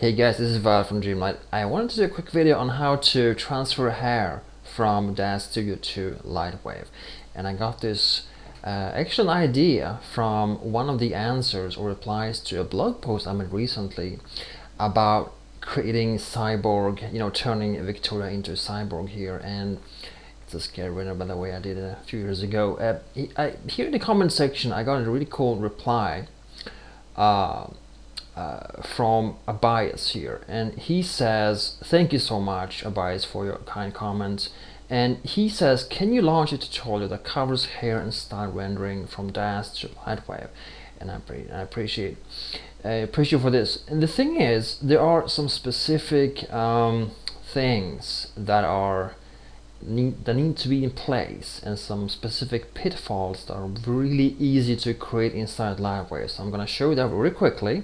Hey guys, this is Val from Dreamlight. I wanted to do a quick video on how to transfer hair from DAZ Studio to Lightwave. And I got this excellent idea from one of the answers or replies to a blog post I made recently about creating cyborg, turning Victoria into a cyborg here. And it's a scary winner, by the way. I did it a few years ago. Here in the comment section, I got a really cool reply from Abias here, and he says, thank you so much, Abias, for your kind comments. And he says, can you launch a tutorial that covers hair and style rendering from DAZ to Lightwave? And I appreciate for this. And the thing is, there are some specific things that need to be in place, and some specific pitfalls that are really easy to create inside Lightwave. So I'm going to show you that really quickly.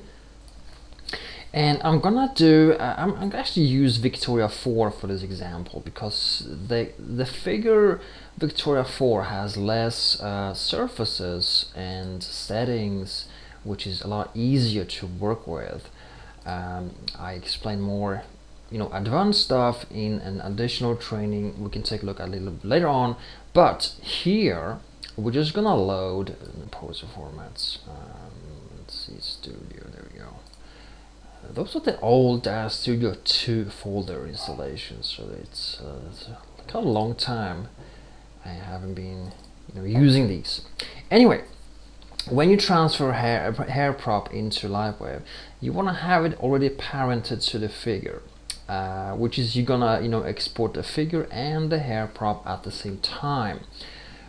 And I'm gonna do, I'm gonna actually use Victoria 4 for this example, because the figure Victoria 4 has less surfaces and settings, which is a lot easier to work with. I explain more advanced stuff in an additional training we can take a look at a little bit later on, but here we're just gonna load poser formats. Let's see, studio, there we go. Those are the old DAZ Studio 2 folder installations, so it's kind of a long time I haven't been using these. Anyway, when you transfer hair prop into Lightwave, you want to have it already parented to the figure, which is you're gonna export the figure and the hair prop at the same time,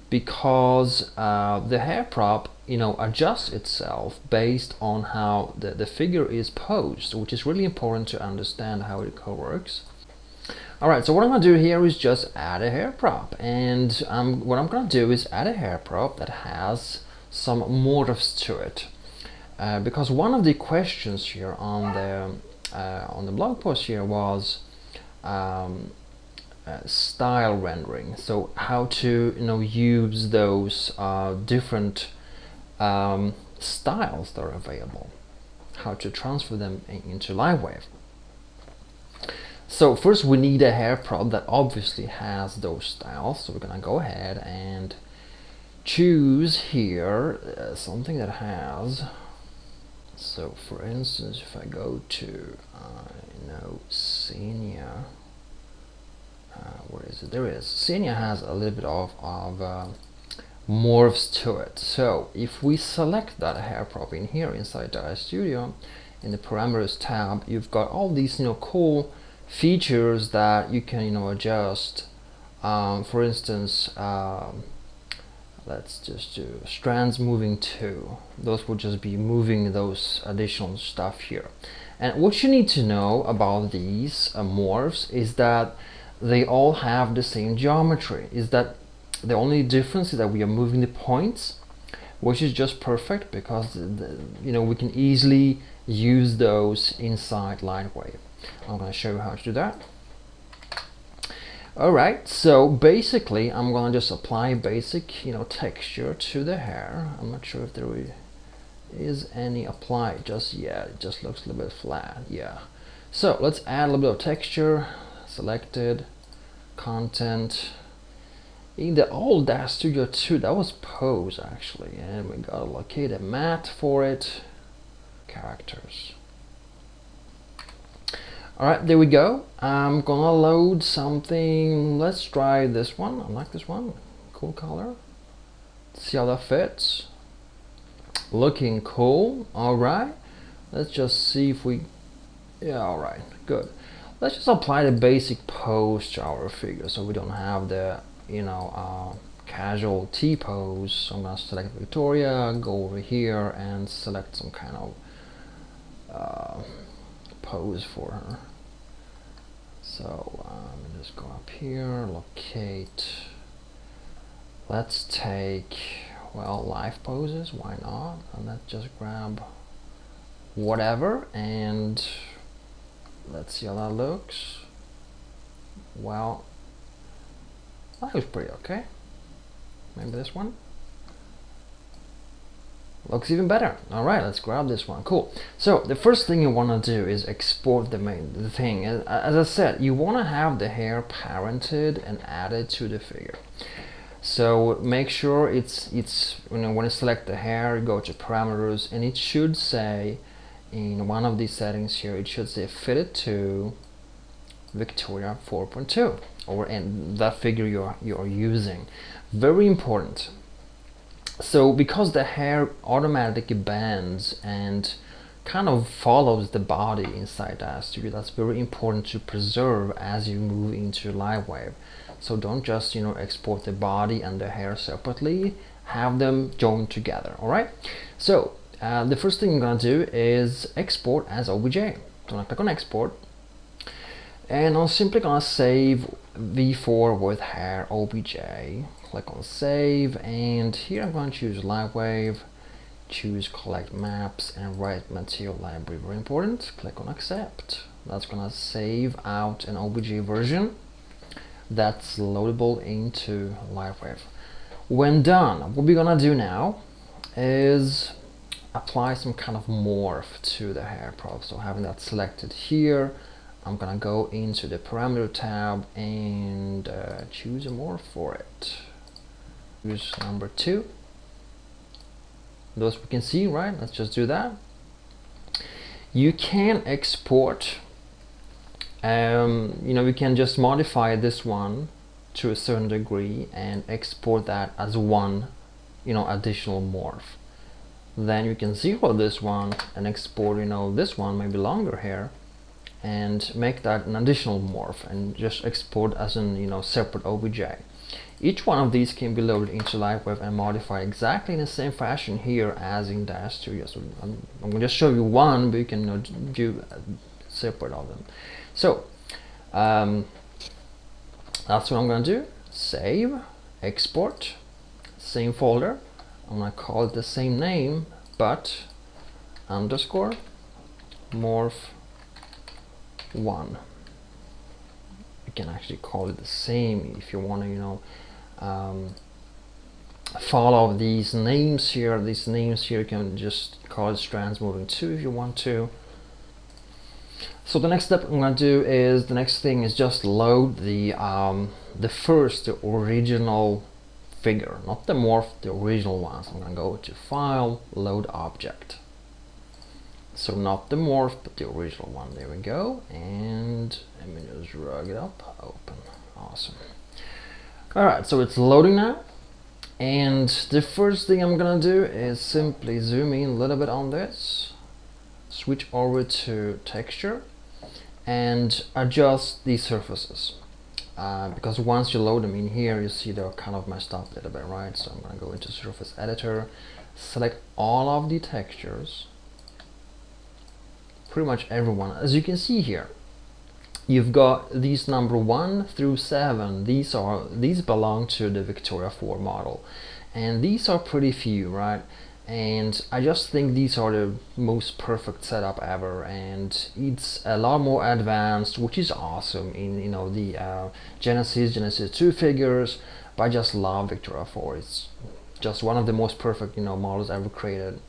because the hair prop adjusts itself based on how the figure is posed, which is really important to understand how it works. Alright, so what I'm going to do here is just add a hair prop, and what I'm going to do is add a hair prop that has some morphs to it, because one of the questions here on the blog post here was style rendering, so how to use those different styles that are available, how to transfer them into Lightwave. So first we need a hair prop that obviously has those styles, so we're gonna go ahead and choose here something that has. So for instance, if I go to Xenia, where is it? There it is. Xenia has a little bit of morphs to it. So if we select that hair prop in here inside DAZ Studio, in the parameters tab, you've got all these cool features that you can adjust. For instance, let's just do strands moving to. Those will just be moving those additional stuff here. And what you need to know about these morphs is that they all have the same geometry. Is that the only difference is that we are moving the points, which is just perfect, because we can easily use those inside Lightwave. I'm going to show you how to do that. Alright, so basically I'm going to just apply basic texture to the hair. I'm not sure if there is any applied just yet. It just looks a little bit flat. Yeah, so let's add a little bit of texture. Selected, content. In the old DAZ Studio 2, that was pose actually, and we gotta locate a matte for it. Characters. Alright, there we go. I'm gonna load something. Let's try this one. I like this one. Cool color. Let's see how that fits. Looking cool. Alright. Let's just see if we. Yeah, alright. Good. Let's just apply the basic pose to our figure, so we don't have the casual T-pose. So I'm going to select Victoria, go over here and select some kind of pose for her. So just go up here, locate. Let's take, well, life poses, why not? And let's just grab whatever, and let's see how that looks. Well, that looks pretty okay. Maybe this one. Looks even better. All right, let's grab this one. Cool. So the first thing you want to do is export the thing. As I said, you want to have the hair parented and added to the figure. So make sure it's when you select the hair, you go to parameters, and it should say in one of these settings here, it should say fitted to Victoria 4.2 or in that figure you're using. Very important. So because the hair automatically bends and kind of follows the body inside DAZ Studio, that's very important to preserve as you move into Lightwave. So don't just export the body and the hair separately, have them joined together. All right, so the first thing I'm gonna do is export as OBJ. So I'm gonna click on export, and I'm simply gonna save v4 with hair obj. Click on save, and here I'm going to choose Lightwave, choose collect maps, and write material library. Very important. Click on accept. That's gonna save out an obj version that's loadable into Lightwave. When done, what we're gonna do now is apply some kind of morph to the hair prop. So having that selected here, I'm gonna go into the parameter tab and choose a morph for it. Use number 2. Those we can see, right? Let's just do that. You can export, we can just modify this one to a certain degree and export that as one, additional morph. Then you can zero this one and export, this one, maybe longer hair, and make that an additional morph and just export as an, separate OBJ. Each one of these can be loaded into Lightwave and modified exactly in the same fashion here as in DAZ Studio. So I'm going to just show you one, but you can do separate of them. So that's what I'm going to do. Save, export, same folder. I'm going to call it the same name, but underscore morph 1. You can actually call it the same if you want to, follow these names here. You can just call it strands moving 2 if you want to. So the next step I'm going to do is the next thing is just load the original figure, not the morph, the original one. So I'm going to go to File, Load Object. So not the morph, but the original one. There we go. And let me just drag it up, open. Awesome. All right, so it's loading now. And the first thing I'm gonna do is simply zoom in a little bit on this, switch over to texture, and adjust these surfaces. Because once you load them in here, you see they're kind of messed up a little bit, right? So I'm gonna go into Surface Editor, select all of the textures, pretty much everyone. As you can see here, you've got these number 1 through 7. These belong to the Victoria 4 model, and these are pretty few, right? And I just think these are the most perfect setup ever, and it's a lot more advanced, which is awesome in the Genesis 2 figures. But I just love Victoria 4. It's just one of the most perfect models ever created.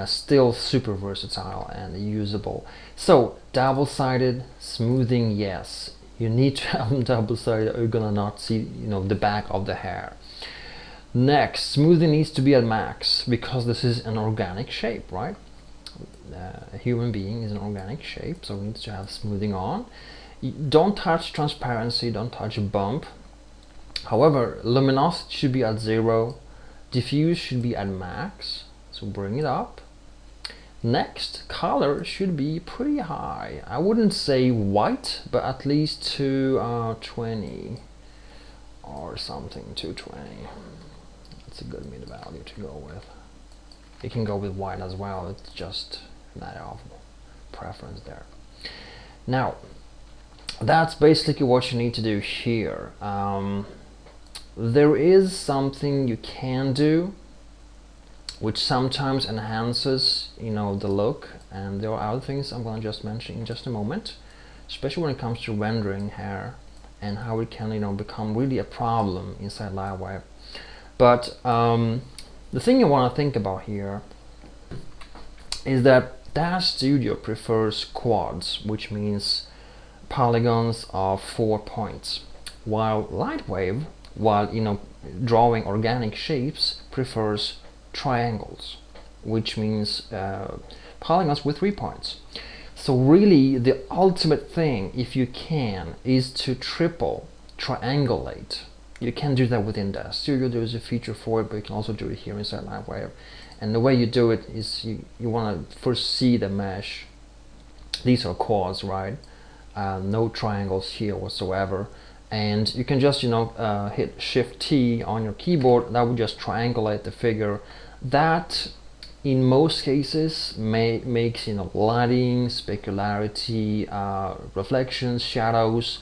Still super versatile and usable. So double-sided smoothing, yes, you need to have them double-sided or you're gonna not see the back of the hair. Next, smoothing needs to be at max because this is an organic shape, right? A human being is an organic shape, so it needs to have smoothing on. Don't touch transparency, don't touch bump. However, luminosity should be at 0, diffuse should be at max. So bring it up. Next, color should be pretty high. I wouldn't say white, but at least 220 or something. 220. That's a good mid value to go with. You can go with white as well. It's just a matter of preference there. Now, that's basically what you need to do here. There is something you can do which sometimes enhances the look, and there are other things I'm going to just mention in just a moment, especially when it comes to rendering hair and how it can become really a problem inside Lightwave. But The thing you want to think about here is that DAZ Studio prefers quads, which means polygons of 4 points, while Lightwave, while drawing organic shapes, prefers triangles, which means polygons with 3 points. So really the ultimate thing, if you can, is to triple triangulate. You can do that within DAZ Studio. There is a feature for it, but you can also do it here inside Lightwave. And the way you do it is you want to first see the mesh. These are quads, right? No triangles here whatsoever. And you can just hit Shift T on your keyboard. That would just triangulate the figure. That in most cases makes lighting, specularity, reflections, shadows,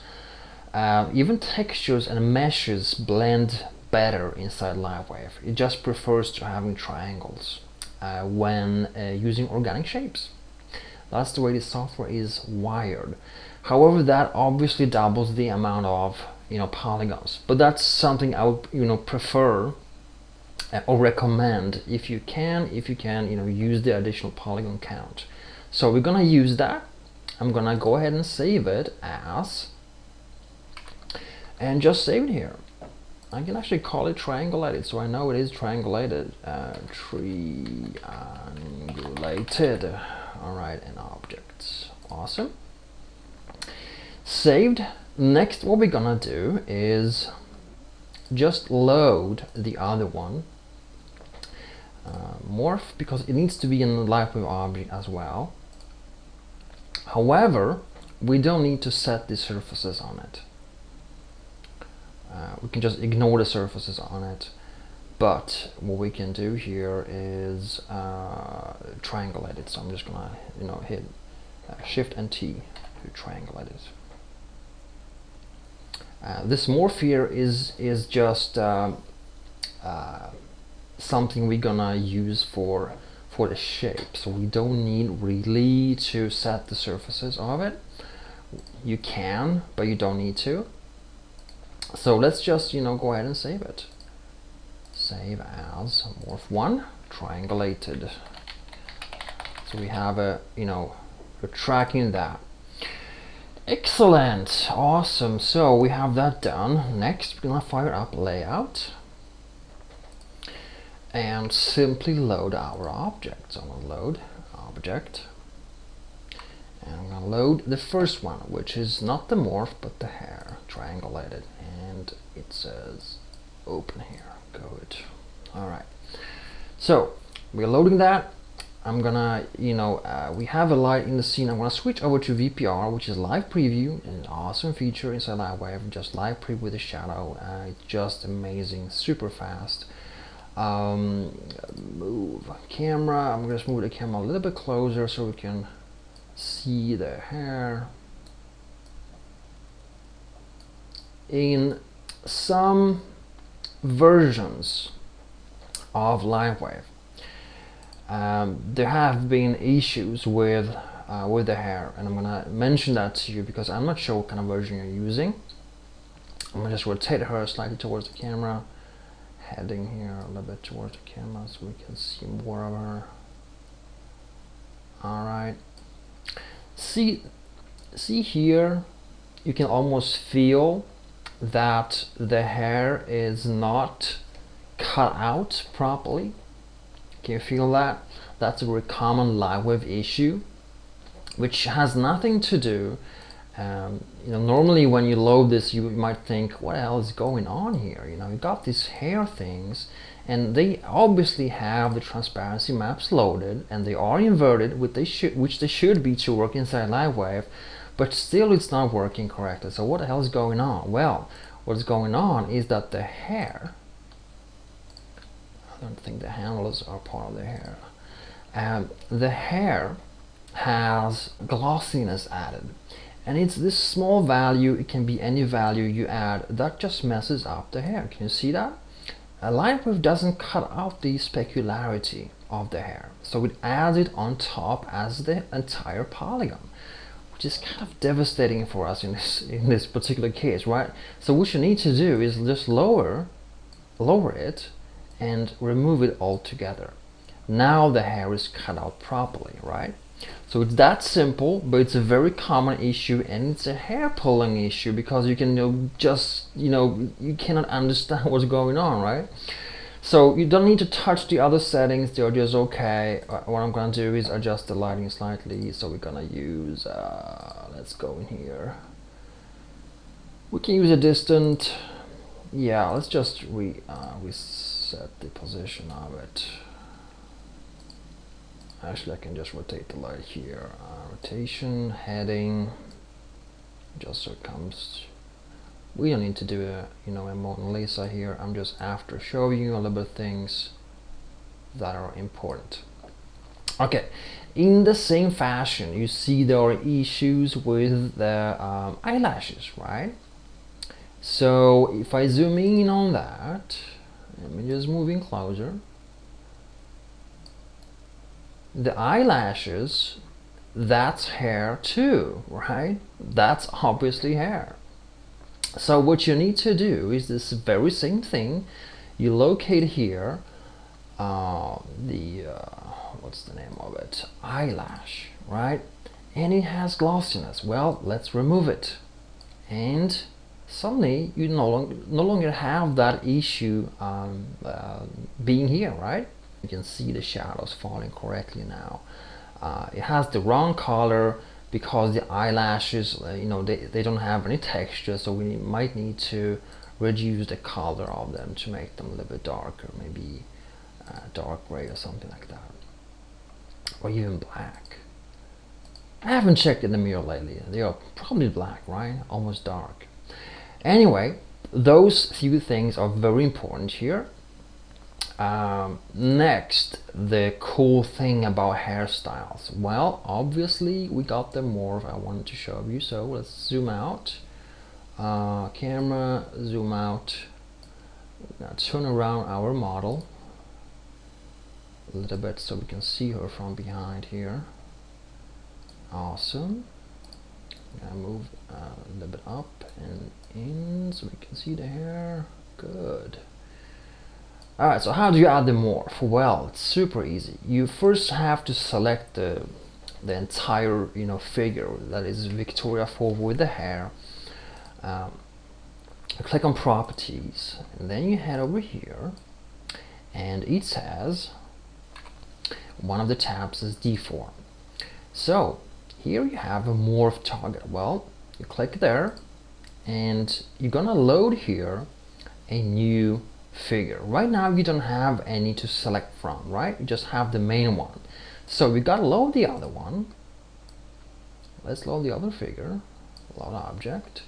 even textures and meshes blend better inside Lightwave. It just prefers to having triangles when using organic shapes. That's the way the software is wired. However, that obviously doubles the amount of polygons, but that's something I would prefer or recommend if you can use the additional polygon count. So we're gonna use that. I'm gonna go ahead and save it as, and just save it here. I can actually call it triangulated, so I know it is triangulated. Triangulated. All right, and objects. Awesome. Saved. Next, what we're gonna do is just load the other one, morph, because it needs to be in the Lightwave object as well. However, we don't need to set the surfaces on it. We can just ignore the surfaces on it, but what we can do here is triangulate it. So I'm just gonna hit Shift and T to triangulate it. This morph here is just something we're gonna use for the shape, so we don't need really to set the surfaces of it. You can, but you don't need to. So let's just go ahead and save it. Save as morph1 triangulated. So we have we're tracking that. Excellent, awesome. So we have that done. Next, we're gonna fire up layout and simply load our object. So I'm gonna load object, and I'm gonna load the first one, which is not the morph but the hair, triangulated, and it says open here. Good. All right. So we're loading that. I'm gonna, we have a light in the scene. I'm gonna switch over to VPR, which is live preview, an awesome feature inside Lightwave. Just live preview with a shadow. It's just amazing, super fast. Move camera. I'm gonna move the camera a little bit closer so we can see the hair. In some versions of Lightwave, there have been issues with the hair, and I'm gonna mention that to you because I'm not sure what kind of version you're using. I'm gonna just rotate her slightly towards the camera, heading here a little bit towards the camera so we can see more of her. All right. See here, you can almost feel that the hair is not cut out properly. Can you feel that? That's a very common Lightwave issue, which has nothing to do. Normally when you load this, you might think, what the hell is going on here? You got these hair things, and they obviously have the transparency maps loaded, and they are inverted, which they should be to work inside Lightwave, but still it's not working correctly. So what the hell is going on? Well, what's going on is that the hair, I don't think the handles are part of the hair. The hair has glossiness added, and it's this small value. It can be any value you add that just messes up the hair. Can you see that? Lightwave doesn't cut out the specularity of the hair, so it adds it on top as the entire polygon, which is kind of devastating for us in this particular case, right? So what you need to do is just lower it and remove it all together. Now the hair is cut out properly, right? So it's that simple, but it's a very common issue, and it's a hair pulling issue because you can you cannot understand what's going on, right? So you don't need to touch the other settings, they're just okay. What I'm gonna do is adjust the lighting slightly. So we're gonna use let's go in here, we can use a distant, yeah, let's just reset the position of it. Actually, I can just rotate the light here. Rotation, heading, just so it comes. We don't need to do a a Mona Lisa here. I'm just after showing you a little bit of things that are important. Okay, in the same fashion, you see there are issues with the eyelashes, right? So if I zoom in on that, let me just move in closer. The eyelashes, that's hair too, right? That's obviously hair. So what you need to do is this very same thing. You locate here what's the name of it, eyelash, right? And it has glossiness. Well, let's remove it, and suddenly you no longer have that issue being here, right? You can see the shadows falling correctly now. It has the wrong color because the eyelashes, they don't have any texture, so we might need to reduce the color of them to make them a little bit darker, maybe dark gray or something like that, or even black. I haven't checked in the mirror lately. They are probably black, right? Almost dark. Anyway, those few things are very important here. Next, the cool thing about hairstyles. Well, obviously we got the morph I wanted to show you, so let's zoom out. Camera, zoom out. Now turn around our model a little bit so we can see her from behind here. Awesome. I move a little bit up and in so we can see the hair. Good. Alright, so how do you add the morph? Well, it's super easy. You first have to select the entire figure, that is Victoria 4 with the hair. Click on properties, and then you head over here, and it says one of the tabs is deform. So here you have a morph target. Well, you click there, and you're gonna load here a new figure. Right now you don't have any to select from, right? You just have the main one. So we gotta load the other one. Let's load the other figure. Load object,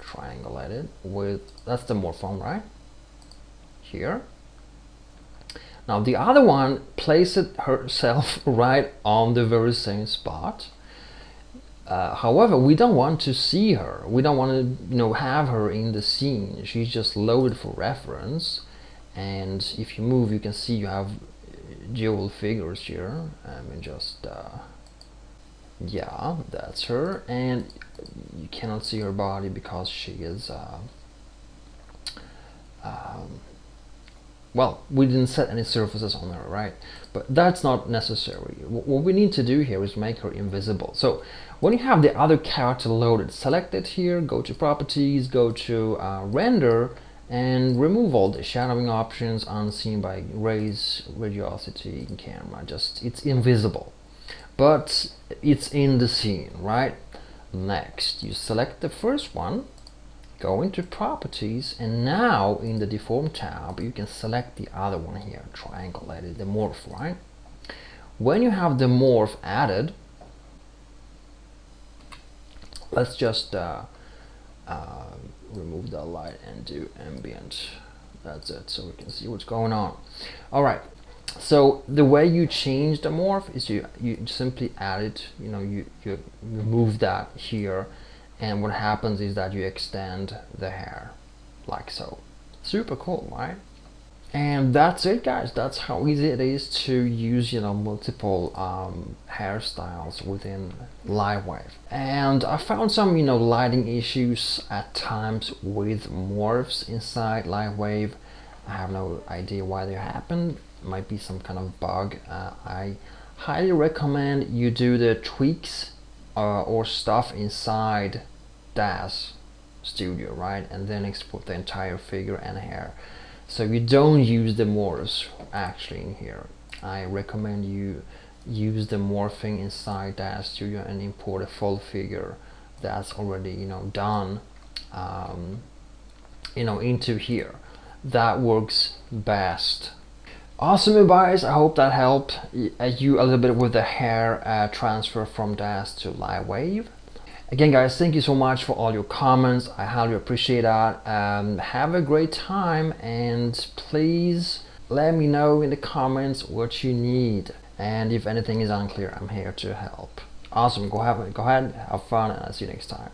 triangulate it with, that's the morph form, right? Here. Now the other one, place it herself right on the very same spot. However, we don't want to see her. We don't want to have her in the scene. She's just loaded for reference. And if you move, you can see you have dual figures here. Just yeah, that's her. And you cannot see her body because she is well, we didn't set any surfaces on her, right? But that's not necessary. What we need to do here is make her invisible. So when you have the other character loaded, select it here, go to properties, go to render, and remove all the shadowing options, unseen by rays, radiosity, and camera. Just, it's invisible, but it's in the scene, right? Next, you select the first one, go into properties, and now in the deform tab you can select the other one here, triangulated, the morph, right? When you have the morph added, let's just remove the light and do ambient. That's it, so we can see what's going on. All right, so the way you change the morph is you simply add it, you remove that here, and what happens is that you extend the hair like so. Super cool, right? And that's it, guys. That's how easy it is to use multiple hairstyles within Lightwave. And I found some lighting issues at times with morphs inside Lightwave. I have no idea why they happened. It might be some kind of bug. I highly recommend you do the tweaks or stuff inside DAZ Studio, right, and then export the entire figure and hair. So you don't use the morphs actually in here. I recommend you use the morphing inside DAZ Studio and import a full figure that's already done into here. That works best. Awesome, guys. I hope that helped you a little bit with the hair transfer from DAZ to Lightwave. Again, guys, thank you so much for all your comments. I highly appreciate that. Have a great time, and please let me know in the comments what you need. And if anything is unclear, I'm here to help. Awesome. Go ahead, have fun, and I'll see you next time.